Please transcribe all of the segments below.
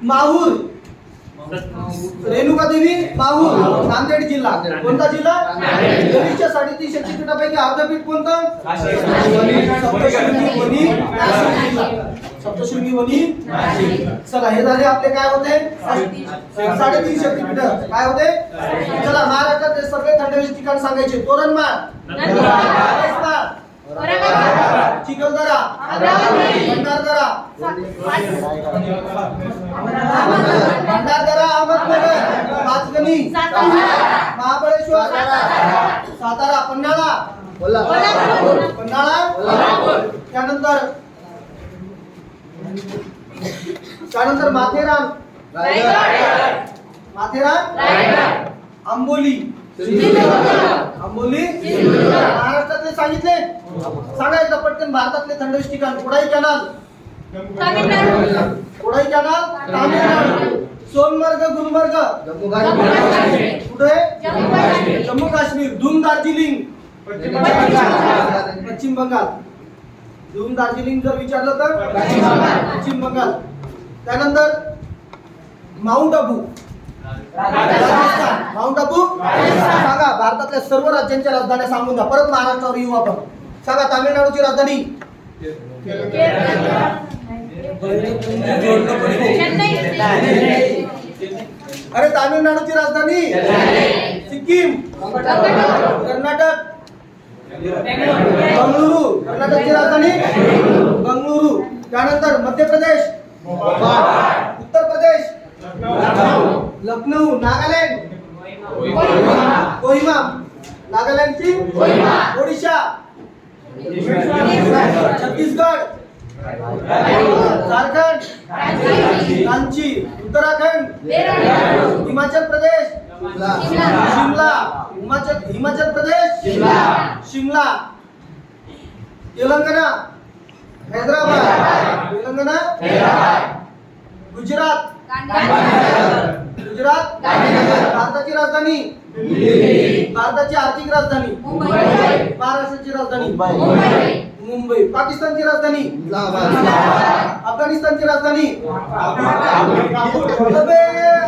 माहूर, रेणुका देवी माहूर, नांदेड जिल्हा. कोणता जिल्हा? 330 शक्तिपीठापैकी अर्धपीठ कोणतं? सप्तशृंगी वनी नाशिक. सप्तशृंगी वनी नाशिक. चला हे झाले आपले काय होते 3.5 शक्तिपीठ. काय होते? चला महाराष्ट्रातले सगळे थंडीचे ठिकाण सांगायचे. तोरणमाळ, चिखलदरा, भंडारदरा, अहमदनगर, पाचगणी, महाबळेश्वर, सातारा, पन्हाळा, त्यानंतर माथेरान, आंबोली. महाराष्ट्रातले सांगितले. सांगा एकदा पटकन. भारतातले थंडीचे ठिकाण. कोडाई कॅनाल, तामिळनाडू. सोनमर्ग, गुलमर्ग, कुठे? जम्मू काश्मीर. धूम, दार्जिलिंग, पश्चिम बंगाल. धूम, दार्जिलिंग जर विचारलं तर पश्चिम बंगाल. त्यानंतर माउंट आबू, राजस्थान. माउंट आबू सांगा. भारतातल्या सर्व राज्यांच्या राजधान्या सांगून द्या. परत महाराष्ट्रावर येऊ आपण. सांगा. तामिळनाडूची राजधानी? अरे तामिळनाडूची राजधानी सिक्कीम. कर्नाटक बंगळुरू. कर्नाटकची राजधानी बंगळुरू. त्यानंतर मध्य प्रदेश, उत्तर प्रदेश, लखनौ. नागालँड, कोहिमा. नागालँडची ओडिशा. छत्तीसगड, झारखंड, रांची. उत्तराखंड, हिमाचल प्रदेश, शिमला. हिमाचल प्रदेश, शिमला. तेलंगणा, हैदराबाद. गुजरात, भारताची राजधानी, भारताची आर्थिक राजधानी, महाराष्ट्राची राजधानी मुंबई. पाकिस्तानची राजधानी, अफगाणिस्तानची राजधानी,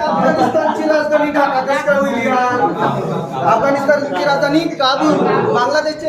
अफगाणिस्तानची राजधानी ढाका. कसं काय होईल यार? अफगाणिस्तानची राजधानी काबूल. बांगलादेशची